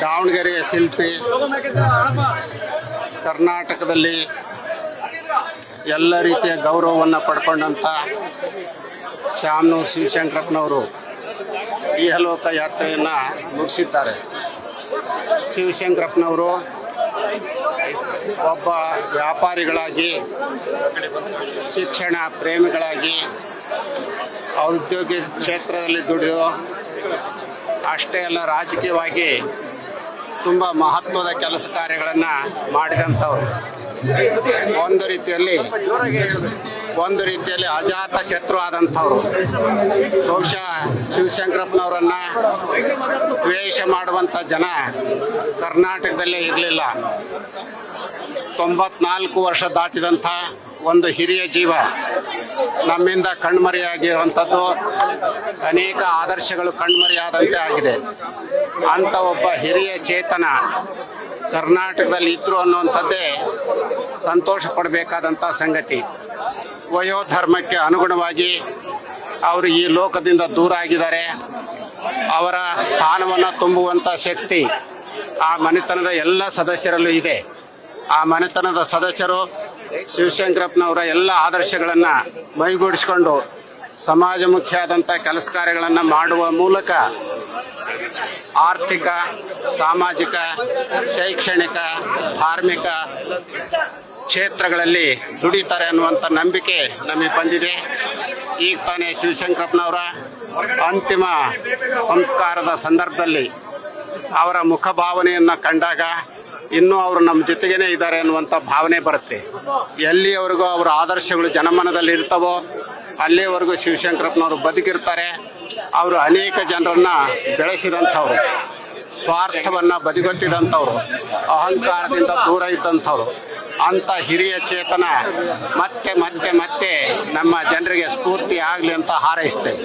ದಾವಣಗೆರೆಯ ಶಿಲ್ಪಿ ಕರ್ನಾಟಕದಲ್ಲಿ ಎಲ್ಲ ರೀತಿಯ ಗೌರವವನ್ನು ಪಡ್ಕೊಂಡಂಥ ಶಾಮನೂರು ಶಿವಶಂಕರಪ್ಪನವರು ಇಹಲೋಕ ಯಾತ್ರೆಯನ್ನು ಮುಗಿಸಿದ್ದಾರೆ. ಶಿವಶಂಕರಪ್ಪನವರು ಒಬ್ಬ ವ್ಯಾಪಾರಿಗಳಾಗಿ, ಶಿಕ್ಷಣ ಪ್ರೇಮಿಗಳಾಗಿ, ಔದ್ಯೋಗಿಕ ಕ್ಷೇತ್ರದಲ್ಲಿ ದುಡಿದು ಅಷ್ಟೇ ಅಲ್ಲ, ರಾಜಕೀಯವಾಗಿ ತುಂಬ ಮಹತ್ವದ ಕೆಲಸ ಕಾರ್ಯಗಳನ್ನು ಮಾಡಿದಂಥವ್ರು. ಒಂದು ರೀತಿಯಲ್ಲಿ ಅಜಾತ ಶತ್ರು ಆದಂಥವ್ರು. ಬಹುಶಃ ಶಿವಶಂಕರಪ್ಪನವರನ್ನು ದ್ವೇಷ ಮಾಡುವಂಥ ಜನ ಕರ್ನಾಟಕದಲ್ಲೇ ಇರಲಿಲ್ಲ. 94 ವರ್ಷ ದಾಟಿದಂಥ ಒಂದು ಹಿರಿಯ ಜೀವ ನಮ್ಮಿಂದ ಕಣ್ಮರೆಯಾಗಿರುವಂಥದ್ದು, ಅನೇಕ ಆದರ್ಶಗಳು ಕಣ್ಮರೆಯಾದಂತೆ ಆಗಿದೆ. ಅಂಥ ಒಬ್ಬ ಹಿರಿಯ ಚೇತನ ಕರ್ನಾಟಕದಲ್ಲಿ ಇದ್ರು ಅನ್ನುವಂಥದ್ದೇ ಸಂತೋಷ ಪಡಬೇಕಾದಂಥ ಸಂಗತಿ. ವಯೋಧರ್ಮಕ್ಕೆ ಅನುಗುಣವಾಗಿ ಅವರು ಈ ಲೋಕದಿಂದ ದೂರ ಆಗಿದ್ದಾರೆ. ಅವರ ಸ್ಥಾನವನ್ನು ತುಂಬುವಂಥ ಶಕ್ತಿ ಆ ಮನೆತನದ ಎಲ್ಲ ಸದಸ್ಯರಲ್ಲೂ ಇದೆ. ಆ ಮನೆತನದ ಸದಸ್ಯರು ಶಿವಶಂಕರಪ್ಪನವರ ಎಲ್ಲ ಆದರ್ಶಗಳನ್ನು ಮೈಗೂಡಿಸಿಕೊಂಡು ಸಮಾಜಮುಖಿಯಾದಂಥ ಕೆಲಸ ಕಾರ್ಯಗಳನ್ನು ಮಾಡುವ ಮೂಲಕ ಆರ್ಥಿಕ, ಸಾಮಾಜಿಕ, ಶೈಕ್ಷಣಿಕ, ಧಾರ್ಮಿಕ ಕ್ಷೇತ್ರಗಳಲ್ಲಿ ದುಡಿತಾರೆ ಅನ್ನುವಂಥ ನಂಬಿಕೆ ನಮಗೆ ಬಂದಿದೆ. ಈಗ ತಾನೇ ಶಿವಶಂಕರಪ್ಪನವರ ಅಂತಿಮ ಸಂಸ್ಕಾರದ ಸಂದರ್ಭದಲ್ಲಿ ಅವರ ಮುಖಭಾವನೆಯನ್ನು ಕಂಡಾಗ ಇನ್ನೂ ಅವರು ನಮ್ಮ ಜೊತೆಗೇನೆ ಇದ್ದಾರೆ ಅನ್ನುವಂಥ ಭಾವನೆ ಬರುತ್ತೆ. ಎಲ್ಲಿಯವರೆಗೂ ಅವರ ಆದರ್ಶಗಳು ಜನಮನದಲ್ಲಿ ಇರ್ತವೋ ಅಲ್ಲಿಯವರೆಗೂ ಶಿವಶಂಕರಪ್ಪನವರು ಬದುಕಿರ್ತಾರೆ. ಅವರು ಅನೇಕ ಜನರನ್ನು ಬೆಳೆಸಿದಂಥವ್ರು, ಸ್ವಾರ್ಥವನ್ನು ಬದಿಗೊತ್ತಿದಂಥವ್ರು, ಅಹಂಕಾರದಿಂದ ದೂರ ಇದ್ದಂಥವ್ರು. ಅಂಥ ಹಿರಿಯ ಚೇತನ ಮತ್ತೆ ಮತ್ತೆ ಮತ್ತೆ ನಮ್ಮ ಜನರಿಗೆ ಸ್ಫೂರ್ತಿ ಆಗಲಿ ಅಂತ ಹಾರೈಸ್ತೇವೆ.